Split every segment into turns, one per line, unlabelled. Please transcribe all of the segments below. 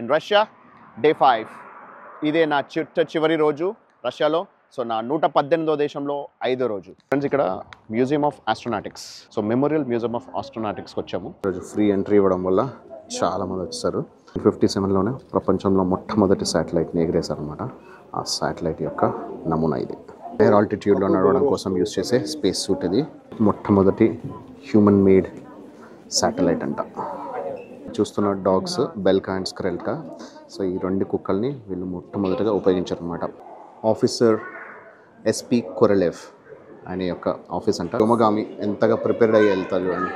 In Russia day 5. ఇదే నా చివరి రోజు రష్యాలో. సో నా 118వ దేశంలో 5వ రోజు. ఫ్రెండ్స్, ఇక్కడ museum of astronautics, so memorial museum of ఆస్ట్రోనాటిక్స్కి వచ్చాము. ఈరోజు ఫ్రీ ఎంట్రీ ఇవ్వడం వల్ల చాలామంది వచ్చారు. 1957లోనే ప్రపంచంలో మొట్టమొదటి శాటిలైట్ని ఎగిరేశారనమాట. ఆ శాటిలైట్ యొక్క నమూనా ఇది. ఎయిర్ ఆల్టిట్యూడ్లో నడవడం కోసం యూజ్ చేసే స్పేస్ సూట్ ఇది. మొట్టమొదటి హ్యూమన్ మేడ్ శాటిలైట్ అంట. చూస్తున్న డాగ్స్ బెల్కా అండ్ స్క్రెల్కా. సో ఈ రెండు కుక్కల్ని వీళ్ళు మొట్టమొదటిగా ఉపయోగించారనమాట. ఆఫీసర్ ఎస్పీ కొరెలెవ్ అనే యొక్క ఆఫీస్ అంట. వ్యోమగామి ఎంతగా ప్రిపేర్డ్ అయ్యి వెళ్తారు అని.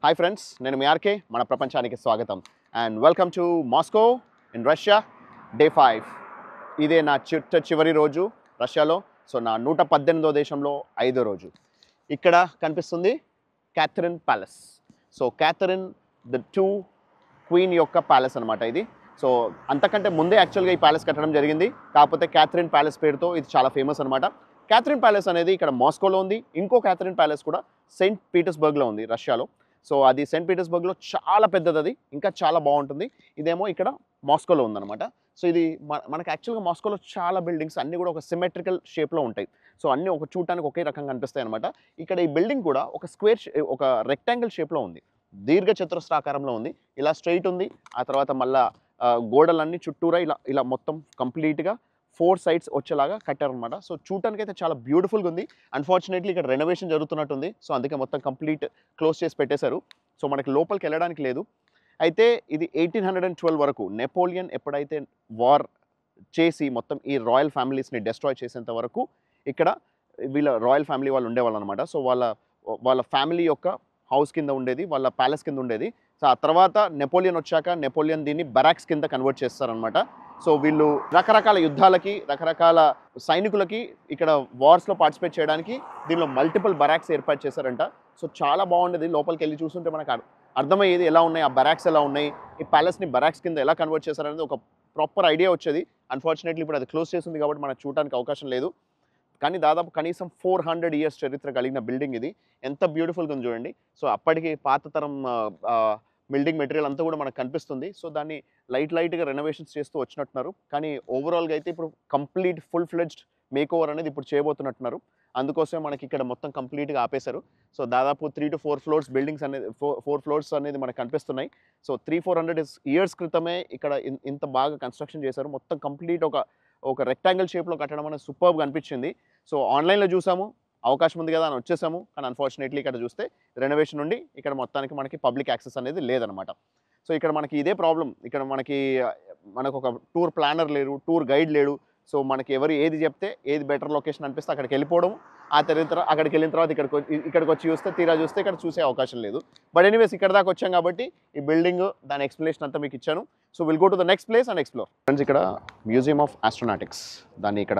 హాయ్ ఫ్రెండ్స్, నేను మీ ఆర్కే. మన ప్రపంచానికి స్వాగతం and welcome to Moscow in Russia day 5. ఇదే నా చివరి రోజు రష్యాలో. సో నా 118వ దేశంలో 5వ రోజు. ఇక్కడ కనిపిస్తుంది Catherine palace. So Catherine the 2 queen యొక్క ప్యాలెస్ అనమాట ఇది. సో అంతకంటే ముందే యాక్చువల్గా ఈ ప్యాలెస్ కట్టడం జరిగింది. కాకపోతే క్యాథరిన్ ప్యాలెస్ పేరుతో ఇది చాలా ఫేమస్ అనమాట. క్యాథరిన్ ప్యాలెస్ అనేది ఇక్కడ మాస్కోలో ఉంది. ఇంకో క్యాథరిన్ ప్యాలెస్ కూడా సెయింట్ పీటర్స్బర్గ్లో ఉంది రష్యాలో. సో అది సెయింట్ పీటర్స్బర్గ్లో చాలా పెద్దది, అది ఇంకా చాలా బాగుంటుంది. ఇదేమో ఇక్కడ మాస్కోలో ఉందన్నమాట. సో ఇది మనకి యాక్చువల్గా మాస్కోలో చాలా బిల్డింగ్స్ అన్నీ కూడా ఒక సిమెట్రికల్ షేప్లో ఉంటాయి. సో అన్నీ ఒక చూడటానికి ఒకే రకంగా కనిపిస్తాయి అనమాట. ఇక్కడ ఈ బిల్డింగ్ కూడా ఒక ఒక రెక్టాంగిల్ షేప్లో ఉంది, దీర్ఘ చతురస్రాకారంలో ఉంది. ఇలా స్ట్రైట్ ఉంది. ఆ తర్వాత మళ్ళీ గోడలన్నీ చుట్టూరా ఇలా ఇలా మొత్తం కంప్లీట్గా 4 sides వచ్చేలాగా కట్టారనమాట. సో చూడటానికి అయితే చాలా బ్యూటిఫుల్గా ఉంది. అన్ఫార్చునేట్లీ ఇక్కడ రెనోవేషన్ జరుగుతున్నట్టుంది. సో అందుకే మొత్తం కంప్లీట్ క్లోజ్ చేసి పెట్టేశారు. సో మనకి లోపలికి వెళ్ళడానికి లేదు. అయితే ఇది 1812 వరకు నెపోలియన్ ఎప్పుడైతే వార్ చేసి మొత్తం ఈ రాయల్ ఫ్యామిలీస్ని డెస్ట్రాయ్ చేసేంత వరకు ఇక్కడ వీళ్ళ రాయల్ ఫ్యామిలీ వాళ్ళు ఉండేవాళ్ళు అనమాట. సో వాళ్ళ ఫ్యామిలీ యొక్క హౌస్ కింద ఉండేది, వాళ్ళ ప్యాలెస్ కింద ఉండేది. సో ఆ తర్వాత నెపోలియన్ వచ్చాక నెపోలియన్ దీన్ని బరాక్స్ కింద కన్వర్ట్ చేస్తారనమాట. సో వీళ్ళు రకరకాల యుద్ధాలకి, రకరకాల సైనికులకి ఇక్కడ వార్స్లో పార్టిసిపేట్ చేయడానికి దీనిలో మల్టిపుల్ బరాక్స్ ఏర్పాటు చేశారంట. సో చాలా బాగుండేది. లోపలికి వెళ్ళి చూస్తుంటే మనకు అర్థమయ్యేది ఎలా ఉన్నాయి, ఆ బరాక్స్ ఎలా ఉన్నాయి, ఈ ప్యాలెస్ని బరాక్స్ కింద ఎలా కన్వర్ట్ చేశారనేది ఒక ప్రాపర్ ఐడియా వచ్చేది. అన్ఫార్చునేట్లీ ఇప్పుడు అది క్లోజ్ చేసింది కాబట్టి మనకు చూడడానికి అవకాశం లేదు. కానీ దాదాపు కనీసం 400 years చరిత్ర కలిగిన బిల్డింగ్ ఇది. ఎంత బ్యూటిఫుల్గా ఉంది చూడండి. సో అప్పటికి పాత తరం బిల్డింగ్ మెటీరియల్ అంతా కూడా మనకు కనిపిస్తుంది. సో దాన్ని లైట్గా రెనోవేషన్స్ చేస్తూ వచ్చినట్టున్నారు. కానీ ఓవరాల్గా అయితే ఇప్పుడు complete full fledged make over అనేది ఇప్పుడు చేయబోతున్నట్టున్నారు. అందుకోసమే మనకి ఇక్కడ మొత్తం కంప్లీట్గా ఆపేశారు. సో దాదాపు 3 to 4 floors బిల్డింగ్స్ అనేది 4 floors అనేది మనకు కనిపిస్తున్నాయి. సో 300-400 years క్రితమే ఇక్కడ ఇంత బాగా కన్స్ట్రక్షన్ చేశారు. మొత్తం కంప్లీట్ ఒక రెక్టాంగిల్ షేప్లో కట్టడం అనేది సూపర్గా అనిపించింది. సో ఆన్లైన్లో చూసాము, అవకాశం ఉంది కదా అని వచ్చేసాము. కానీ అన్ఫార్చునేట్లీ ఇక్కడ చూస్తే రెనోవేషన్ నుండి ఇక్కడ మొత్తానికి మనకి పబ్లిక్ యాక్సెస్ అనేది లేదనమాట. సో ఇక్కడ మనకి ఇదే ప్రాబ్లం. ఇక్కడ మనకు ఒక టూర్ ప్లానర్ లేరు, టూర్ గైడ్ లేడు. సో మనకి ఎవరు ఏది చెప్తే ఏది బెటర్ లొకేషన్ అనిపిస్తే అక్కడికి వెళ్ళిపోవడం. ఆ తర్వాత అక్కడికి వెళ్ళిన తర్వాత ఇక్కడికి వచ్చి తీరా చూస్తే ఇక్కడ చూసే అవకాశం లేదు. బట్ ఎనీవేస్ ఇక్కడ దాకా వచ్చాం కాబట్టి ఈ బిల్డింగ్ దాని ఎక్స్ప్లెనేషన్ అంతా మీకు ఇచ్చాను. So will go to the next place and explore. Friends, ఇక్కడ మ్యూజియం ఆఫ్ ఆస్ట్రోనాటిక్స్, దాన్ని ఇక్కడ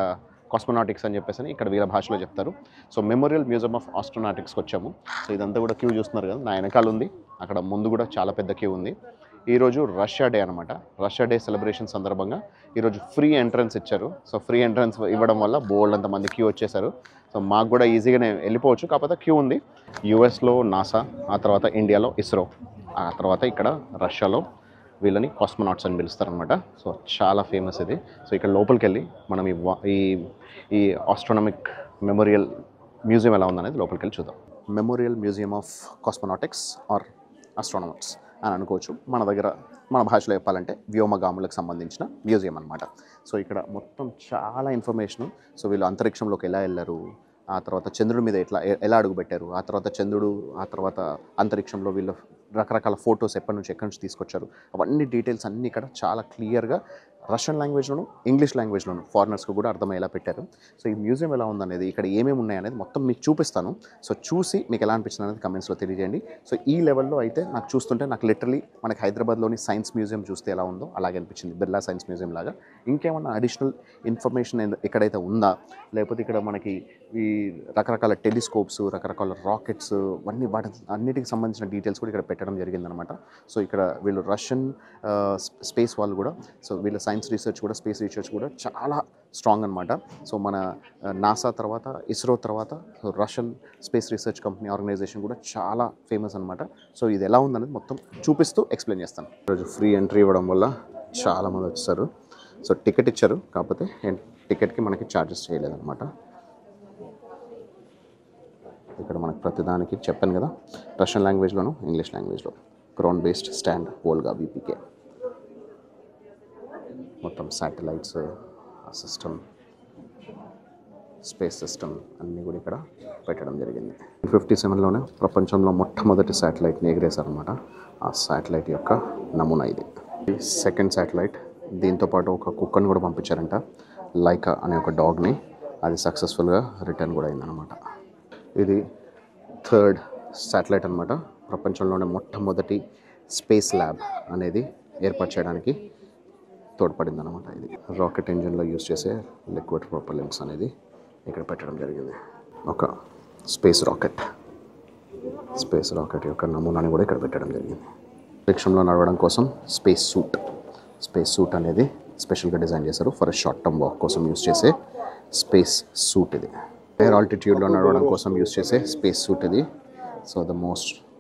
కాస్మోనాటిక్స్ అని చెప్పేసి ఇక్కడ వీళ్ళ భాషలో చెప్తారు. సో మెమోరియల్ మ్యూజియం ఆఫ్ ఆస్ట్రోనాటిక్స్కి వచ్చాము. సో ఇదంతా కూడా క్యూ చూస్తున్నారు కదా, నా వెనకాల ఉంది. అక్కడ ముందు కూడా చాలా పెద్ద క్యూ ఉంది. ఈరోజు రష్యా డే అనమాట. రష్యా డే సెలబ్రేషన్ సందర్భంగా ఈరోజు ఫ్రీ ఎంట్రన్స్ ఇచ్చారు. సో ఫ్రీ ఎంట్రన్స్ ఇవ్వడం వల్ల బోల్డ్ అంతమంది క్యూ వచ్చేసారు. సో మాకు కూడా ఈజీగానే వెళ్ళిపోవచ్చు, కాకపోతే క్యూ ఉంది. యూఎస్లో నాసా, ఆ తర్వాత ఇండియాలో ఇస్రో, ఆ తర్వాత ఇక్కడ రష్యాలో వీళ్ళని కాస్మోనాట్స్ అని పిలుస్తారనమాట. సో చాలా ఫేమస్ ఇది. సో ఇక్కడ లోపలికి వెళ్ళి మనం ఈ ఆస్ట్రోనామిక్ మెమోరియల్ మ్యూజియం ఎలా ఉందనేది లోపలికి వెళ్ళి చూద్దాం. Memorial museum of cosmonautics are ఆస్ట్రోనామట్స్ అని అనుకోవచ్చు. మన భాషలో చెప్పాలంటే వ్యోమగాములకు సంబంధించిన మ్యూజియం అనమాట. సో ఇక్కడ మొత్తం చాలా ఇన్ఫర్మేషను. సో వీళ్ళు అంతరిక్షంలోకి ఎలా వెళ్ళారు, ఆ తర్వాత చంద్రుడి మీద ఎలా అడుగుపెట్టారు, ఆ తర్వాత చంద్రుడు, ఆ తర్వాత అంతరిక్షంలో వీళ్ళు రకరకాల ఫొటోస్ ఎక్కడి నుంచి తీసుకొచ్చారు, అవన్నీ డీటెయిల్స్ అన్నీ ఇక్కడ చాలా క్లియర్గా రష్యన్ లాంగ్వేజ్లోను, ఇంగ్లీష్ లాంగ్వేజ్లోను ఫారినర్స్కి కూడా అర్థమయ్యేలా పెట్టారు. సో ఈ మ్యూజియం ఎలా ఉందనేది, ఇక్కడ ఏమేమి ఉన్నాయనేది మొత్తం మీకు చూపిస్తాను. సో చూసి మీకు ఎలా అనిపించింది అనేది కమెంట్స్లో తెలియజేయండి. సో ఈ లెవెల్లో అయితే నాకు చూస్తుంటే నాకు లిటరలీ మనకి హైదరాబాద్లోని సైన్స్ మ్యూజియం చూస్తే ఎలా ఉందో అలాగే అనిపించింది, బిర్లా సైన్స్ మ్యూజియం లాగా. ఇంకేమన్నా అడిషనల్ ఇన్ఫర్మేషన్ ఎక్కడైతే ఉందా, లేకపోతే ఇక్కడ మనకి ఈ రకరకాల టెలిస్కోప్స్, రకరకాల రాకెట్స్, అన్నిటికి సంబంధించిన డీటెయిల్స్ కూడా ఇక్కడ పెట్టడం జరిగిందనమాట. సో ఇక్కడ వీళ్ళు రష్యన్ స్పేస్ వాళ్ళు కూడా, సో వీళ్ళ సైన్స్ రీసెర్చ్ కూడా, స్పేస్ రీసెర్చ్ కూడా చాలా స్ట్రాంగ్ అనమాట. సో మన నాసా తర్వాత, ఇస్రో తర్వాత Russian space research company organisation కూడా చాలా ఫేమస్ అనమాట. సో ఇది ఎలా ఉందనేది మొత్తం చూపిస్తూ ఎక్స్ప్లెయిన్ చేస్తాను. ఈరోజు ఫ్రీ ఎంట్రీ ఇవ్వడం వల్ల చాలామంది వచ్చేసారు. సో టికెట్ ఇచ్చారు, కాకపోతే టికెట్కి మనకి ఛార్జెస్ చేయలేదన్నమాట. ఇక్కడ మనకు ప్రతిదానికి చెప్పాను కదా, రష్యన్ లాంగ్వేజ్లోను, ఇంగ్లీష్ లాంగ్వేజ్లో. Ground based stand Volga BPK. మొత్తం శాటిలైట్స్, సిస్టమ్, స్పేస్ సిస్టమ్ అన్నీ కూడా ఇక్కడ పెట్టడం జరిగింది. 1957లోనే ప్రపంచంలో మొట్టమొదటి శాటిలైట్ని ఎగిరేశారనమాట. ఆ శాటిలైట్ యొక్క నమూనా ఇది. సెకండ్ శాటిలైట్, దీంతోపాటు ఒక కుక్కను కూడా పంపించారంట, లైకా అనే ఒక డాగ్ని. అది సక్సెస్ఫుల్గా రిటర్న్ కూడా అయిందనమాట. ఇది థర్డ్ శాటిలైట్ అనమాట. ప్రపంచంలోనే మొట్టమొదటి స్పేస్ ల్యాబ్ అనేది ఏర్పాటు చేయడానికి తోడ్పడింది అనమాట. ఇది రాకెట్ ఇంజిన్లో యూజ్ చేసే లిక్విడ్ ప్రొపల్లెంట్స్ అనేది ఇక్కడ పెట్టడం జరిగింది. ఒక స్పేస్ రాకెట్ యొక్క నమూనాని కూడా ఇక్కడ పెట్టడం జరిగింది. అంతరిక్షంలో నడవడం కోసం స్పేస్ సూట్ అనేది స్పెషల్గా డిజైన్ చేశారు. ఫర్ షార్ట్ టర్మ్ వాక్ కోసం యూజ్ చేసే స్పేస్ సూట్ ఇది. ఎయిర్ ఆల్టిట్యూడ్లో నడవడం కోసం యూజ్ చేసే స్పేస్ సూట్ ఇది. So the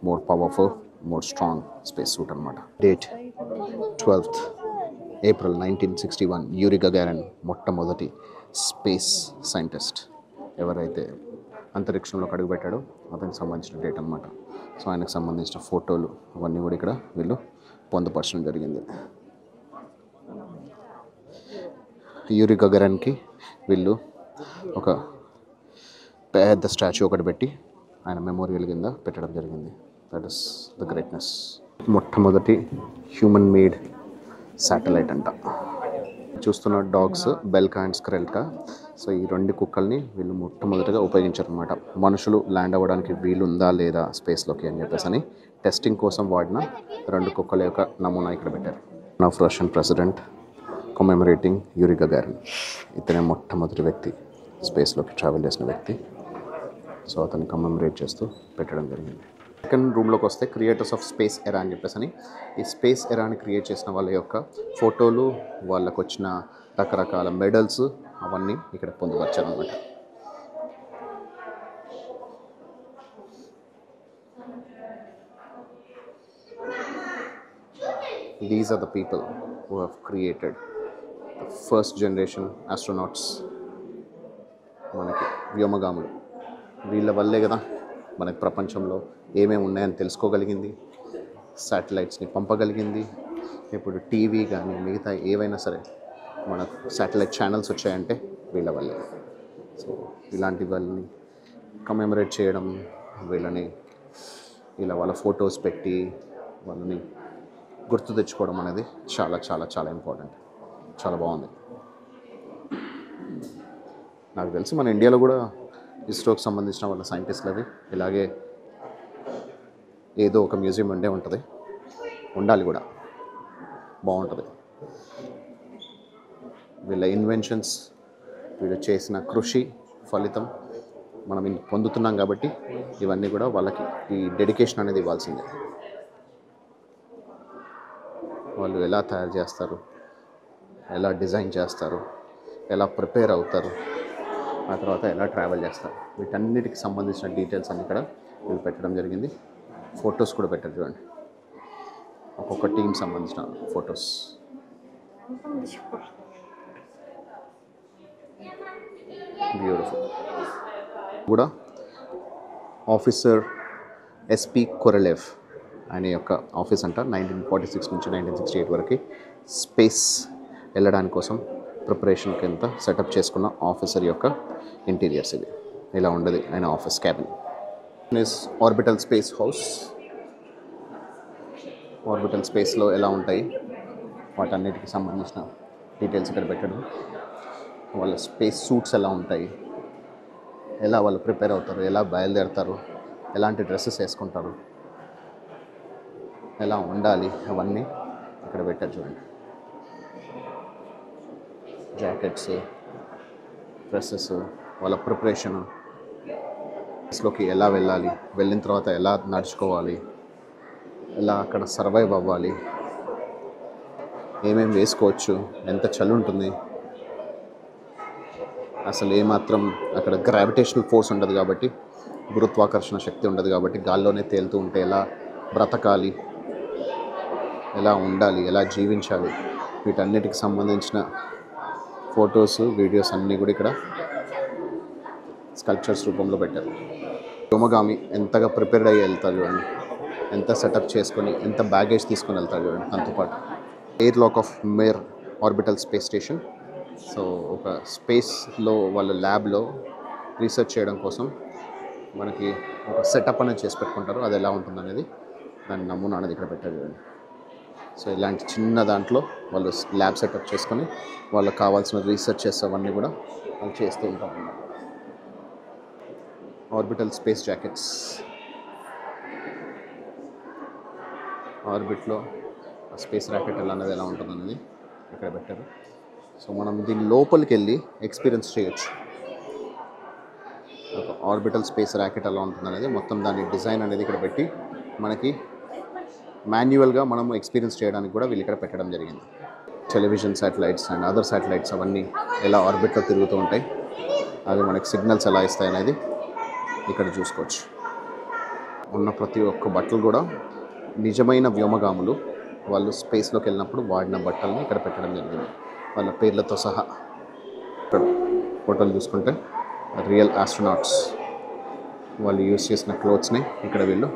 more powerful, more strong space suit అనమాట. Date 12th April 1961. Yuri Gagarin మొట్టమొదటి స్పేస్ సైంటిస్ట్ ఎవరైతే అంతరిక్షంలోకి అడుగుపెట్టాడో అతనికి సంబంధించిన డేట్ అనమాట. సో ఆయనకు సంబంధించిన ఫోటోలు అవన్నీ కూడా ఇక్కడ వీళ్ళు పొందుపరచడం జరిగింది. యూరి గగారిన్కి వీళ్ళు ఒక పెద్ద స్టాచ్యూ ఒకటి పెట్టి ఆయన మెమోరియల్ కింద పెట్టడం జరిగింది. That is the greatness. మొట్టమొదటి హ్యూమన్ మేడ్ శాటిలైట్ అంట. చూస్తున్న డాగ్స్ బెల్కా అండ్ స్క్రెల్కా. సో ఈ రెండు కుక్కల్ని వీళ్ళు మొట్టమొదటిగా ఉపయోగించారనమాట. మనుషులు ల్యాండ్ అవ్వడానికి వీలుందా లేదా స్పేస్లోకి అని చెప్పేసి అని టెస్టింగ్ కోసం వాడిన రెండు కుక్కల యొక్క నమూనా ఇక్కడ పెట్టారు. Of Russian president commemorating Yuri Gagarin. ఇతనే మొట్టమొదటి వ్యక్తి, స్పేస్లోకి ట్రావెల్ చేసిన వ్యక్తి. సో అతన్ని కమెమరేట్ చేస్తూ పెట్టడం జరిగింది. సెకండ్ రూమ్లోకి వస్తే క్రియేటర్స్ ఆఫ్ స్పేస్ ఎరా అని చెప్పేసి అని, ఈ స్పేస్ ఎరాని క్రియేట్ చేసిన వాళ్ళ యొక్క ఫోటోలు, వాళ్ళకు వచ్చిన రకరకాల మెడల్స్ అవన్నీ ఇక్కడ పొందుపరిచారు అన్నమాట. These are the people who have created the first generation astronauts. మనకి వ్యోమగాములు. వీళ్ళ వల్లే కదా మనకి ప్రపంచంలో ఏమేమి ఉన్నాయని తెలుసుకోగలిగింది, శాటిలైట్స్ని పంపగలిగింది. ఇప్పుడు టీవీ కానీ మిగతా ఏవైనా సరే మనకు శాటిలైట్ ఛానల్స్ వచ్చాయంటే వీళ్ళ వల్లే. సో ఇలాంటి వాళ్ళని కమెమరేట్ చేయడం, వీళ్ళని ఇలా వాళ్ళ ఫొటోస్ పెట్టి వాళ్ళని గుర్తు తెచ్చుకోవడం అనేది చాలా చాలా చాలా ఇంపార్టెంట్. చాలా బాగుంది. నాకు తెలిసి మన ఇండియాలో కూడా ఇస్రోకి సంబంధించిన వాళ్ళ సైంటిస్టులది ఇలాగే ఏదో ఒక మ్యూజియం ఉండే ఉంటుంది, ఉండాలి కూడా, బాగుంటుంది. వీళ్ళ ఇన్వెన్షన్స్, వీళ్ళు చేసిన కృషి ఫలితం మనం పొందుతున్నాం కాబట్టి ఇవన్నీ కూడా వాళ్ళకి ఈ డెడికేషన్ అనేది ఇవ్వాల్సిందే. వాళ్ళు ఎలా తయారు చేస్తారు, ఎలా డిజైన్ చేస్తారు, ఎలా ప్రిపేర్ అవుతారు, ఆ తర్వాత ఎలా ట్రావెల్ చేస్తారు, వీటన్నిటికి సంబంధించిన డీటెయిల్స్ అన్ని ఇక్కడ వీళ్ళు పెట్టడం జరిగింది. ఫొటోస్ కూడా పెట్టారు చూడండి, ఒక్కొక్క టీం సంబంధించిన ఫొటోస్. బ్యూటిఫుల్. కూడా ఆఫీసర్ ఎస్పి కొరెలెవ్ ఆయన యొక్క ఆఫీస్ అంట 1946 నుంచి 1968 వరకు స్పేస్ వెళ్ళడానికి కోసం ప్రిపరేషన్ కింద సెటప్ చేసుకున్న ఆఫీసర్ యొక్క ఇంటీరియర్స్ ఇది. ఇలా ఉండదు ఆయన office cabin. Orbital space house. Orbital స్పేస్లో ఎలా ఉంటాయి వాటన్నిటికి సంబంధించిన డీటెయిల్స్ ఇక్కడ పెట్టడం. వాళ్ళ స్పేస్ సూట్స్ ఎలా ఉంటాయి, ఎలా వాళ్ళు ప్రిపేర్ అవుతారు, ఎలా బయలుదేరుతారు, ఎలాంటి డ్రెస్సెస్ వేసుకుంటారు, ఎలా ఉండాలి, అవన్నీ ఇక్కడ పెట్టారు చూడండి. జాకెట్స్, డ్రెస్సెస్, వాళ్ళ ప్రిపరేషను, స్పేస్లోకి ఎలా వెళ్ళాలి, వెళ్ళిన తర్వాత ఎలా నడుచుకోవాలి, ఎలా అక్కడ సర్వైవ్ అవ్వాలి, ఏమేమి వేసుకోవచ్చు, ఎంత చలి ఉంటుంది, అసలు ఏమాత్రం అక్కడ గ్రావిటేషనల్ ఫోర్స్ ఉండదు కాబట్టి, గురుత్వాకర్షణ శక్తి ఉండదు కాబట్టి గాల్లోనే తేలుతూ ఉంటే ఎలా బ్రతకాలి, ఎలా ఉండాలి, ఎలా జీవించాలి, వీటన్నిటికి సంబంధించిన ఫొటోస్ వీడియోస్ అన్నీ కూడా ఇక్కడ స్కల్ప్చర్స్ రూపంలో పెట్టారు. వ్యోమగామి ఎంతగా ప్రిపేర్డ్ అయ్యి వెళ్తారు చూడండి, ఎంత సెటప్ చేసుకొని ఎంత బ్యాగేజ్ తీసుకొని వెళ్తారు చూడండి. దాంతోపాటు air lock of Mir orbital space station. So ఒక స్పేస్లో వాళ్ళ ల్యాబ్లో రీసెర్చ్ చేయడం కోసం మనకి ఒక సెటప్ అనేది చేసి పెట్టుకుంటారు. అది ఎలా ఉంటుంది అనేది దాని నమూనా అనేది ఇక్కడ పెట్టారు చూడండి. సో ఇలాంటి చిన్న దాంట్లో వాళ్ళు ల్యాబ్ సెటప్ చేసుకొని వాళ్ళకి కావాల్సిన రీసెర్చెస్ అవన్నీ కూడా వాళ్ళు చేస్తూ ఉంటారు అన్నమాట. ఆర్బిటల్ స్పేస్ జాకెట్స్, ఆర్బిట్లో స్పేస్ ర్యాకెట్ అనేది ఎలా ఉంటుంది అనేది ఇక్కడ పెట్టారు. సో మనం దీని లోపలికి వెళ్ళి ఎక్స్పీరియన్స్ చేయొచ్చు. ఒక ఆర్బిటల్ స్పేస్ ర్యాకెట్ ఎలా ఉంటుంది అనేది మొత్తం దాని డిజైన్ అనేది ఇక్కడ పెట్టి మనకి మాన్యువల్గా మనం ఎక్స్పీరియన్స్ చేయడానికి కూడా వీళ్ళు ఇక్కడ పెట్టడం జరిగింది. Television satellites and other satellites అవన్నీ ఎలా ఆర్బిట్లో తిరుగుతూ ఉంటాయి, అవి మనకి సిగ్నల్స్ ఎలా ఇస్తాయి అనేది ఇక్కడ చూసుకోవచ్చు. ఉన్న ప్రతి ఒక్క బట్టలు కూడా నిజమైన వ్యోమగాములు వాళ్ళు స్పేస్లోకి వెళ్ళినప్పుడు వాడిన బట్టలని ఇక్కడ పెట్టడం జరిగింది, వాళ్ళ పేర్లతో సహా. ఇక్కడ ఫోటోలు చూసుకుంటే రియల్ ఆస్ట్రోనాట్స్ వాళ్ళు యూజ్ చేసిన క్లోత్స్ని ఇక్కడ వీళ్ళు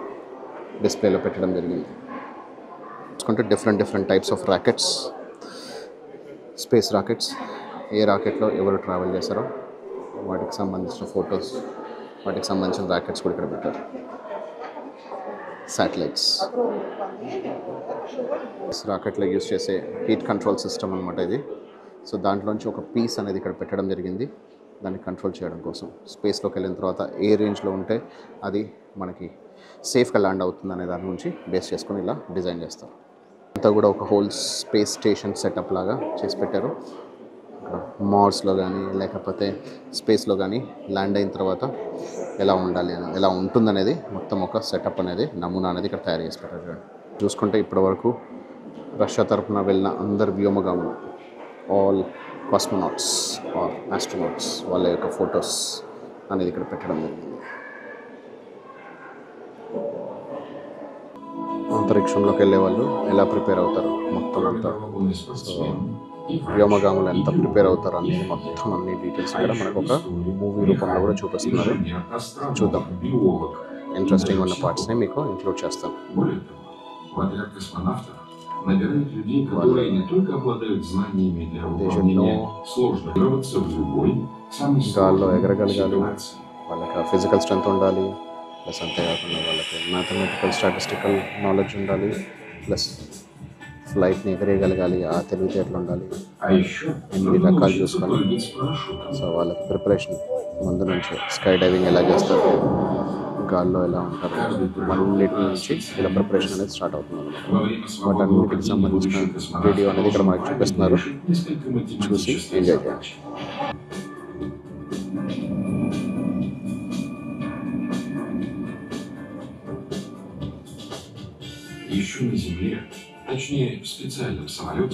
డిస్ప్లేలో పెట్టడం జరిగింది. చూసుకుంటే different types of rockets, space rockets, ఏ రాకెట్లో ఎవరు ట్రావెల్ చేశారో వాటికి సంబంధించిన ఫొటోస్, వాటికి సంబంధించిన రాకెట్స్ కూడా ఇక్కడ పెట్టారు. శాటిలైట్స్, రాకెట్లో యూజ్ చేసే హీట్ కంట్రోల్ సిస్టమ్ అనమాట ఇది. సో దాంట్లోంచి ఒక పీస్ అనేది ఇక్కడ పెట్టడం జరిగింది దాన్ని కంట్రోల్ చేయడం కోసం. స్పేస్లోకి వెళ్ళిన తర్వాత ఏ రేంజ్లో ఉంటే అది మనకి సేఫ్గా ల్యాండ్ అవుతుంది అనే దాని నుంచి బేస్ చేసుకొని ఇలా డిజైన్ చేస్తారు. అంతా కూడా ఒక హోల్ స్పేస్ స్టేషన్ సెటప్ లాగా చేసి పెట్టారు. మార్స్లో కానీ లేకపోతే స్పేస్లో కానీ ల్యాండ్ అయిన తర్వాత ఎలా ఉండాలి అని, ఎలా ఉంటుందనేది మొత్తం ఒక సెటప్ అనేది, నమూనా అనేది ఇక్కడ తయారు చేసి పెట్టారు. చూసుకుంటే ఇప్పటివరకు రష్యా తరఫున వెళ్ళిన అందరు వ్యోమగాములు, ఆల్ కాస్మోనాట్స్ ఆర్ ఆస్ట్రోనాట్స్, వాళ్ళ యొక్క ఫొటోస్ అనేది ఇక్కడ పెట్టడం జరిగింది. అంతరిక్షంలోకి వెళ్ళే వాళ్ళు ఎలా ప్రిపేర్ అవుతారు మొత్తం అంతా, సో వ్యోమగాములు ఎంత ప్రిపేర్ అవుతారు అనేది మొత్తం అన్ని డీటెయిల్స్ ఇక్కడ మనకు ఒక మూవీ రూపంలో కూడా చూపిస్తున్నారు. చూద్దాం, ఇంట్రెస్టింగ్ ఉన్న పార్ట్స్ని మీకు ఇంక్లూడ్ చేస్తాను.
набирает людей, которые не только обладают знаниями для выполнения сложных роботов в любой, самой сложной ситуации.
వాళ్ళకి ఫిజికల్ స్ట్రెంత్ ఉండాలి, ప్లస్ అంతేకాకుండా వాళ్ళకి మ్యాథమెటికల్ స్టాటిస్టికల్ నాలెడ్జ్ ఉండాలి, ప్లస్ ఫ్లైట్ని ఎగరేయగలగాలి, ఆ తెలివితేటలు ఉండాలి, ఎన్ని రకాలు చూసుకొని. సో వాళ్ళకి ప్రిపరేషన్ ముందు నుంచి స్కై డైవింగ్ ఎలా చేస్తారు, గాల్లో ఎలా ఉంటారు, అన్నిటి నుంచి ఇలా ప్రిపరేషన్ అనేది స్టార్ట్ అవుతుంది అన్నమాట. వాటన్నిటికి సంబంధించిన వీడియో అనేది ఇక్కడ మనకి చూపిస్తున్నారు, చూసి ఎంజాయ్ చేయాలి.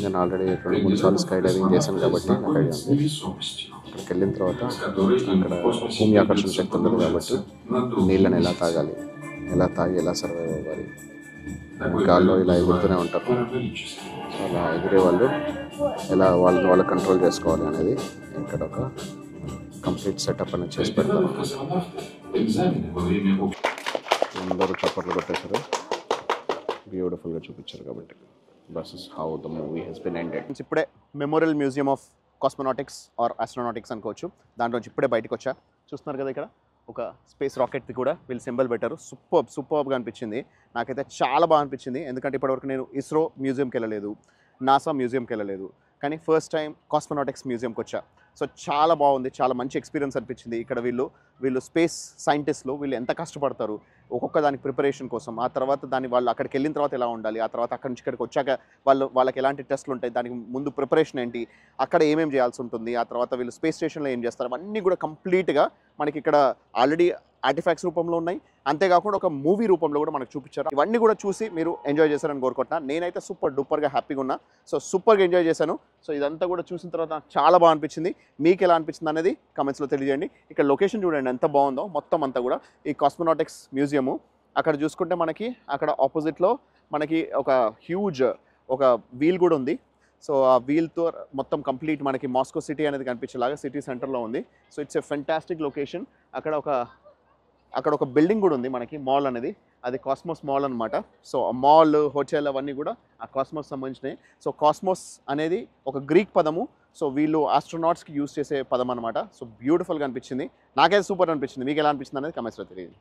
నేను ఆల్రెడీ 2-3 సార్లు స్కై డైవింగ్ చేశాను కాబట్టి నాకు ఐడియా ఉంది. అక్కడికి వెళ్ళిన తర్వాత అక్కడ భూమి ఆకర్షణ శక్తి ఉండదు కాబట్టి నీళ్ళని ఎలా తాగాలి, ఎలా తాగి ఎలా సర్వైవ్ అవ్వాలి, గాల్లో ఇలా ఎగురుతూనే ఉంటారు. సో అలా ఎగిరే వాళ్ళు ఎలా వాళ్ళని కంట్రోల్ చేసుకోవాలి అనేది ఇక్కడ ఒక కంప్లీట్ సెటప్ అనేది చేసి పెడతారు. అందరూ చప్పట్లు కొట్టేశారు, బ్యూటిఫుల్గా చూపించారు కాబట్టి. That is how the movie has been ended. ఇప్పుడే memorial museum of cosmonautics or astronautics అనుకోవచ్చు, దాంట్లోంచి ఇప్పుడే బయటకు వచ్చా. చూస్తున్నారు కదా ఇక్కడ ఒక స్పేస్ రాకెట్ది కూడా వీళ్ళు సింబల్ పెట్టారు. సూపర్గా అనిపించింది, నాకైతే చాలా బాగా అనిపించింది. ఎందుకంటే ఇప్పటివరకు నేను ఇస్రో మ్యూజియంకి వెళ్ళలేదు, నాసా మ్యూజియంకి వెళ్ళలేదు, కానీ ఫస్ట్ టైం కాస్మోనాటిక్స్ మ్యూజియంకి వచ్చా. సో చాలా బాగుంది, చాలా మంచి ఎక్స్పీరియన్స్ అనిపించింది. ఇక్కడ వీళ్ళు స్పేస్ సైంటిస్టులు వీళ్ళు ఎంత కష్టపడతారు ఒక్కొక్క దానికి ప్రిపరేషన్ కోసం, ఆ తర్వాత వాళ్ళు అక్కడికి వెళ్ళిన తర్వాత ఎలా ఉండాలి, ఆ తర్వాత అక్కడి నుంచి ఇక్కడికి వచ్చాక వాళ్ళకి ఎలాంటి టెస్టులు ఉంటాయి, దానికి ముందు ప్రిపరేషన్ ఏంటి, అక్కడ ఏమేమి చేయాల్సి ఉంటుంది, ఆ తర్వాత వీళ్ళు స్పేస్ స్టేషన్లో ఏం చేస్తారు, అవన్నీ కూడా కంప్లీట్గా మనకి ఇక్కడ ఆల్రెడీ ఆర్టిఫాక్ట్స్ రూపంలో ఉన్నాయి. అంతేకాకుండా ఒక మూవీ రూపంలో కూడా మనకు చూపించారు. ఇవన్నీ కూడా చూసి మీరు ఎంజాయ్ చేశారని కోరుకుంటున్నాను. నేనైతే సూపర్ డూపర్గా హ్యాపీగా ఉన్నా. సో సూపర్గా ఎంజాయ్ చేశాను. సో ఇదంతా కూడా చూసిన తర్వాత నాకు చాలా బాగా అనిపించింది. మీకు ఎలా అనిపించింది అనేది కమెంట్స్లో తెలియజేయండి. ఇక్కడ లొకేషన్ చూడండి ఎంత బాగుందో. మొత్తం అంతా కూడా ఈ కాస్మోనాటిక్స్ మ్యూజియము అక్కడ చూసుకుంటే మనకి అక్కడ ఆపోజిట్లో మనకి ఒక హ్యూజ్ ఒక వీల్ కూడా ఉంది. సో ఆ వీల్తో మొత్తం కంప్లీట్ మనకి మాస్కో సిటీ అనేది కనిపించేలాగా సిటీ సెంటర్లో ఉంది. So it's a fantastic location. అక్కడ ఒక బిల్డింగ్ కూడా ఉంది మనకి, మాల్ అనేది, అది కాస్మోస్ మాల్ అనమాట. సో మాల్, హోటల్ అవన్నీ కూడా ఆ కాస్మోస్ సంబంధించినవి. సో కాస్మోస్ అనేది ఒక గ్రీక్ పదము. సో వీళ్ళు ఆస్ట్రోనాట్స్కి యూజ్ చేసే పదం అనమాట. సో బ్యూటిఫుల్గా అనిపించింది. నాకైతే సూపర్ అనిపించింది. మీకు ఎలా అనిపించింది అనేది కమెంట్స్లో తెలియదు.